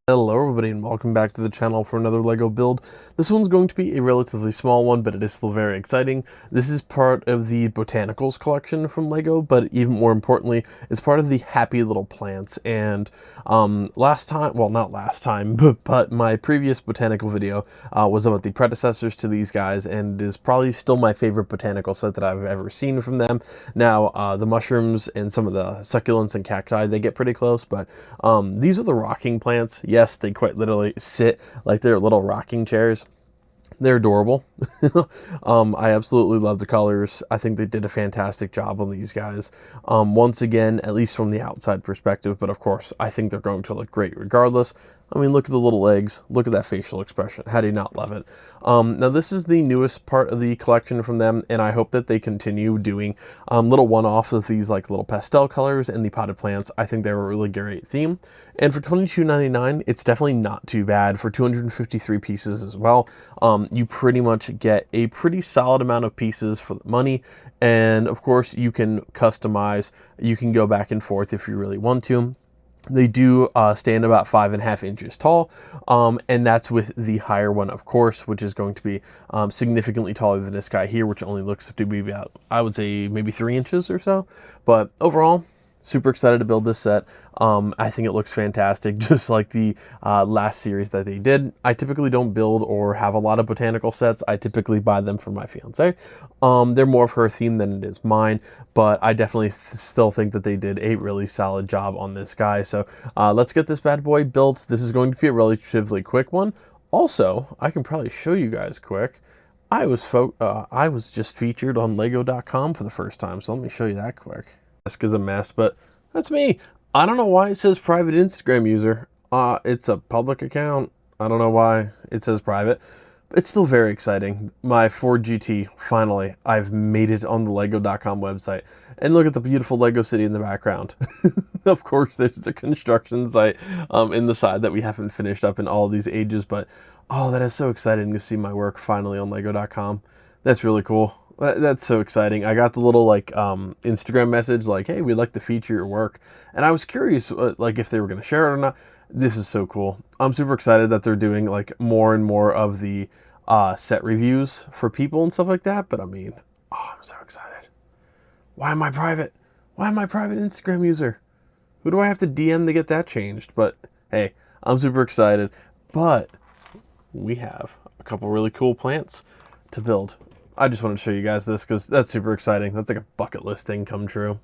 Hello everybody and welcome back to the channel for another LEGO build. This one's going to be a relatively small one, but it is still very exciting. This is part of the Botanicals collection from LEGO, but even more importantly, it's part of the Happy Little Plants. And last time, well not last time, but my previous Botanical video was about the predecessors to these guys, and it is probably still my favorite Botanical set that I've ever seen from them. Now, the mushrooms and some of the succulents and cacti, they get pretty close, but these are the rocking plants. Yes, they quite literally sit like they're little rocking chairs. They're adorable. I absolutely love the colors. I think they did a fantastic job on these guys. Once again, at least from the outside perspective, but of course, I think they're going to look great regardless. I mean, look at the little legs. Look at that facial expression. How do you not love it? Now, this is the newest part of the collection from them, and I hope that they continue doing little one-offs with these like little pastel colors and the potted plants. I think they're a really great theme. And for $22.99, it's definitely not too bad. For 253 pieces as well, you pretty much get a pretty solid amount of pieces for the money. And of course, you can customize. You can go back and forth if you really want to. They do stand about 5.5 inches tall, and that's with the higher one, of course, which is going to be significantly taller than this guy here, which only looks to be about, I would say, maybe 3 inches or so. But overall, super excited to build this set. I think it looks fantastic, just like the last series that they did. I typically don't build or have a lot of botanical sets. I typically buy them for my fiance. They're more of her theme than it is mine, but I definitely still think that they did a really solid job on this guy. So let's get this bad boy built. This is going to be a relatively quick one. Also, I can probably show you guys quick. I was just featured on Lego.com for the first time, so let me show you that quick. Desk is a mess, but that's me. I don't know why it says private Instagram user. It's a public account. I don't know why it says private. It's still very exciting. My Ford GT, finally, I've made it on the Lego.com website. And look at the beautiful Lego City in the background. Of course, there's the construction site in the side that we haven't finished up in all these ages, but oh, that is so exciting to see my work finally on Lego.com. That's really cool. That's so exciting. I got the little like Instagram message like, hey, we'd like to feature your work. And I was curious like if they were going to share it or not. This is so cool. I'm super excited that they're doing like more and more of the set reviews for people and stuff like that. But I mean, oh, I'm so excited. Why am I private? Why am I private Instagram user? Who do I have to DM to get that changed? But hey, I'm super excited. But we have a couple really cool plants to build. I just wanted to show you guys this because that's super exciting. That's like a bucket list thing come true.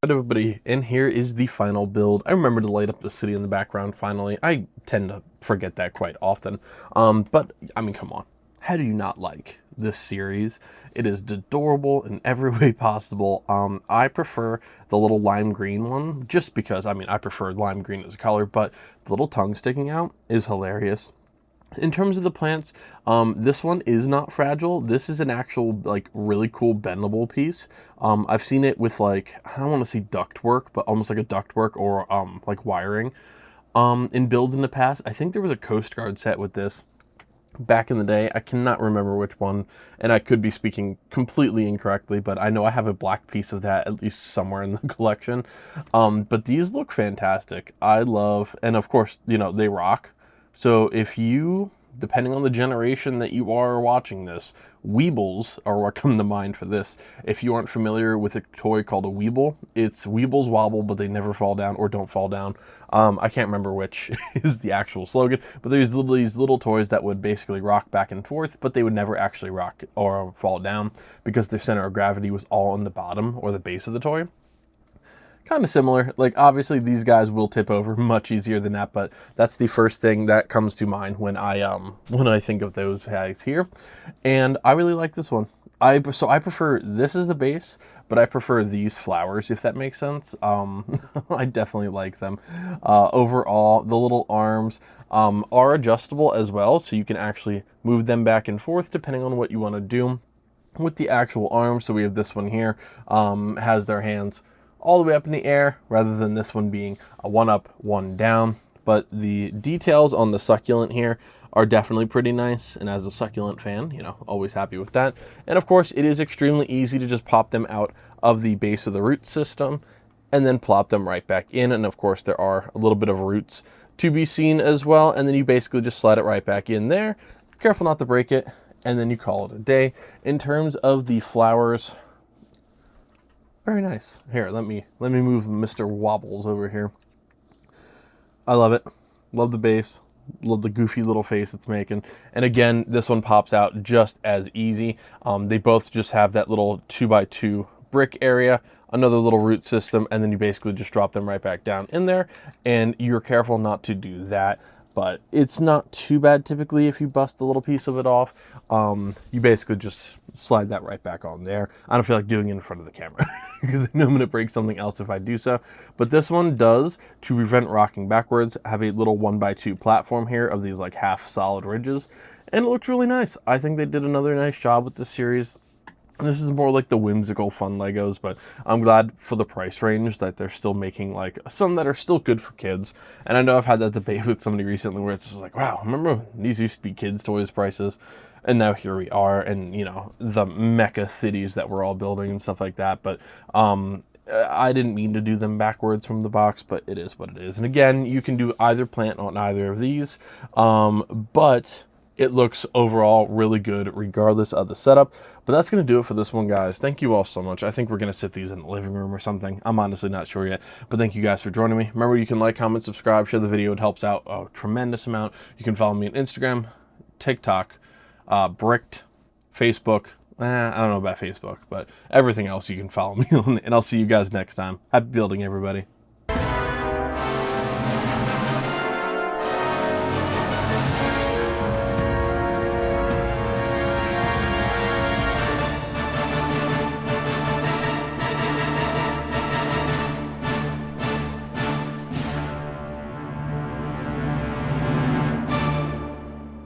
Alright everybody, and here is the final build. I remember to light up the city in the background finally. I tend to forget that quite often. But I mean, come on. How do you not like this series? It is adorable in every way possible. I prefer the little lime green one just because, I mean, I prefer lime green as a color, but the little tongue sticking out is hilarious. In terms of the plants, this one is not fragile. This is an actual, like, really cool bendable piece. I've seen it with, like, I don't want to say ductwork, but almost like a ductwork or, like, wiring in builds in the past. I think there was a Coast Guard set with this back in the day. I cannot remember which one, and I could be speaking completely incorrectly, but I know I have a black piece of that at least somewhere in the collection. But these look fantastic. I love, and of course, you know, they rock. So if you, depending on the generation that you are watching this, Weebles are what come to mind for this. If you aren't familiar with a toy called a Weeble, it's Weebles wobble, but they never fall down or don't fall down. I can't remember which is the actual slogan, but there's these little toys that would basically rock back and forth, but they would never actually rock or fall down because their center of gravity was all on the bottom or the base of the toy. Kind of similar. Like, obviously these guys will tip over much easier than that, but that's the first thing that comes to mind when I think of those guys here. And I really like this one. So I prefer this as the base, but I prefer these flowers, if that makes sense. I definitely like them. Overall, the little arms are adjustable as well, so you can actually move them back and forth depending on what you want to do with the actual arms. So we have this one here, has their hands all the way up in the air rather than this one being a one up, one down. But the details on the succulent here are definitely pretty nice. And as a succulent fan, you know, always happy with that. And of course, it is extremely easy to just pop them out of the base of the root system and then plop them right back in. And of course, there are a little bit of roots to be seen as well. And then you basically just slide it right back in there. Careful not to break it. And then you call it a day. In terms of the flowers, very nice. Here, let me move Mr. Wobbles over here. I love it. Love the base. Love the goofy little face it's making. And again, this one pops out just as easy. They both just have that little 2x2 brick area, another little root system, and then you basically just drop them right back down in there. And you're careful not to do that, but it's not too bad typically if you bust a little piece of it off. You basically just slide that right back on there. I don't feel like doing it in front of the camera because I know I'm going to break something else if I do so. But this one does, to prevent rocking backwards, have a little 1x2 platform here of these like half solid ridges. And it looks really nice. I think they did another nice job with this series. This is more like the whimsical fun Legos, but I'm glad for the price range that they're still making like some that are still good for kids. And I know I've had that debate with somebody recently where it's just like, wow, remember these used to be kids' toys prices? And now here we are, and you know, the mecha cities that we're all building and stuff like that. But I didn't mean to do them backwards from the box, but it is what it is. And again, you can do either plant on either of these, but it looks overall really good regardless of the setup. But that's going to do it for this one, guys. Thank you all so much. I think we're going to sit these in the living room or something. I'm honestly not sure yet. But thank you guys for joining me. Remember, you can like, comment, subscribe, share the video. It helps out a tremendous amount. You can follow me on Instagram, TikTok, Bricked, Facebook. I don't know about Facebook, but everything else you can follow me on. And I'll see you guys next time. Happy building, everybody.